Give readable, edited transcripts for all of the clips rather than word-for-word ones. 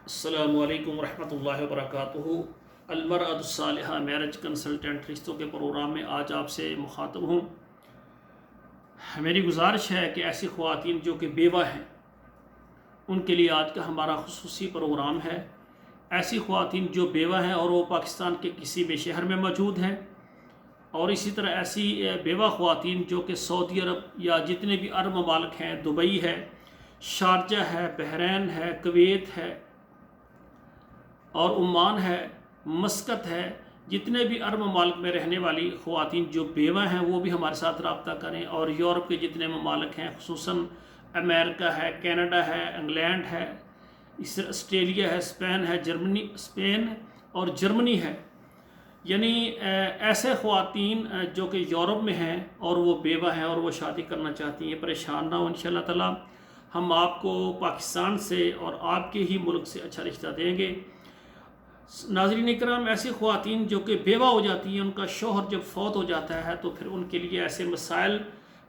السلام علیکم ورحمۃ اللہ وبرکاتہ۔ المرأۃ الصالحہ میرج کنسلٹنٹ رشتوں کے پروگرام میں آج آپ سے مخاطب ہوں۔ میری گزارش ہے کہ ایسی خواتین جو کہ بیوہ ہیں ان کے لیے آج کا ہمارا خصوصی پروگرام ہے۔ ایسی خواتین جو بیوہ ہیں اور وہ پاکستان کے کسی بھی شہر میں موجود ہیں، اور اسی طرح ایسی بیوہ خواتین جو کہ سعودی عرب یا جتنے بھی عرب ممالک ہیں، دبئی ہے، شارجہ ہے، بحرین ہے، کویت ہے اور عمان ہے، مسقط ہے، جتنے بھی عرب ممالک میں رہنے والی خواتین جو بیوہ ہیں وہ بھی ہمارے ساتھ رابطہ کریں۔ اور یورپ کے جتنے ممالک ہیں، خصوصاً امریکہ ہے، کینیڈا ہے، انگلینڈ ہے، آسٹریلیا ہے، اسپین اور جرمنی ہے، یعنی ایسے خواتین جو کہ یورپ میں ہیں اور وہ بیوہ ہیں اور وہ شادی کرنا چاہتی ہیں، پریشان نہ ہو، انشاءاللہ تعالی ہم آپ کو پاکستان سے اور آپ کے ہی ملک سے اچھا رشتہ دیں گے۔ ناظرین اکرام، ایسی خواتین جو کہ بیوہ ہو جاتی ہیں، ان کا شوہر جب فوت ہو جاتا ہے تو پھر ان کے لیے ایسے مسائل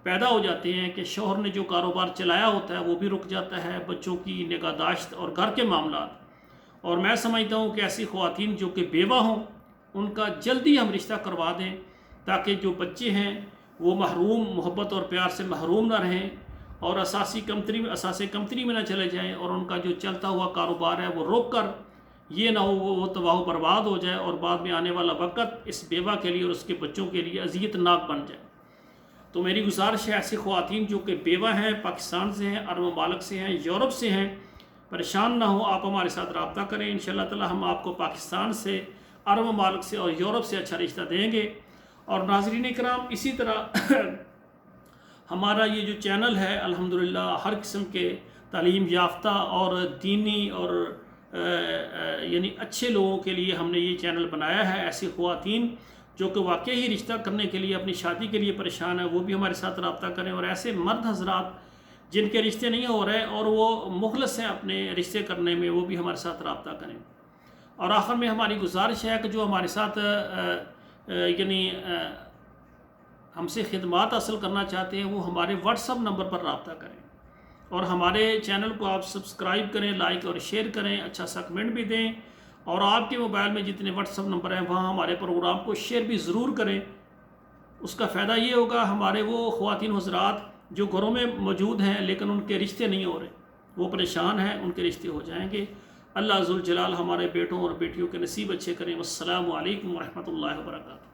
پیدا ہو جاتے ہیں کہ شوہر نے جو کاروبار چلایا ہوتا ہے وہ بھی رک جاتا ہے، بچوں کی نگہداشت اور گھر کے معاملات۔ اور میں سمجھتا ہوں کہ ایسی خواتین جو کہ بیوہ ہوں ان کا جلدی ہم رشتہ کروا دیں، تاکہ جو بچے ہیں وہ محبت اور پیار سے محروم نہ رہیں اور اساسی کمتری میں نہ چلے جائیں، اور ان کا جو چلتا ہوا کاروبار ہے وہ روک کر یہ نہ ہو وہ تباہ و برباد ہو جائے اور بعد میں آنے والا وقت اس بیوہ کے لیے اور اس کے بچوں کے لیے اذیت ناک بن جائے۔ تو میری گزارش ہے، ایسی خواتین جو کہ بیوہ ہیں، پاکستان سے ہیں، عرب ممالک سے ہیں، یورپ سے ہیں، پریشان نہ ہو، آپ ہمارے ساتھ رابطہ کریں، انشاءاللہ تعالی ہم آپ کو پاکستان سے، عرب ممالک سے اور یورپ سے اچھا رشتہ دیں گے۔ اور ناظرین اکرام، اسی طرح ہمارا یہ جو چینل ہے الحمدللہ ہر قسم کے تعلیم یافتہ اور دینی اور یعنی اچھے لوگوں کے لیے ہم نے یہ چینل بنایا ہے۔ ایسی خواتین جو کہ واقعی ہی رشتہ کرنے کے لیے، اپنی شادی کے لیے پریشان ہیں، وہ بھی ہمارے ساتھ رابطہ کریں، اور ایسے مرد حضرات جن کے رشتے نہیں ہو رہے اور وہ مخلص ہیں اپنے رشتے کرنے میں، وہ بھی ہمارے ساتھ رابطہ کریں۔ اور آخر میں ہماری گزارش ہے کہ جو ہمارے ساتھ یعنی ہم سے خدمات حاصل کرنا چاہتے ہیں وہ ہمارے واٹس ایپ نمبر پر رابطہ کریں، اور ہمارے چینل کو آپ سبسکرائب کریں، لائک اور شیئر کریں، اچھا سا کمنٹ بھی دیں، اور آپ کے موبائل میں جتنے واٹس ایپ نمبر ہیں وہاں ہمارے پروگرام کو شیئر بھی ضرور کریں۔ اس کا فائدہ یہ ہوگا، ہمارے وہ خواتین حضرات جو گھروں میں موجود ہیں لیکن ان کے رشتے نہیں ہو رہے، وہ پریشان ہیں، ان کے رشتے ہو جائیں گے۔ اللہ ذوالجلال ہمارے بیٹوں اور بیٹیوں کے نصیب اچھے کریں۔ والسلام علیکم ورحمۃ اللہ وبرکاتہ۔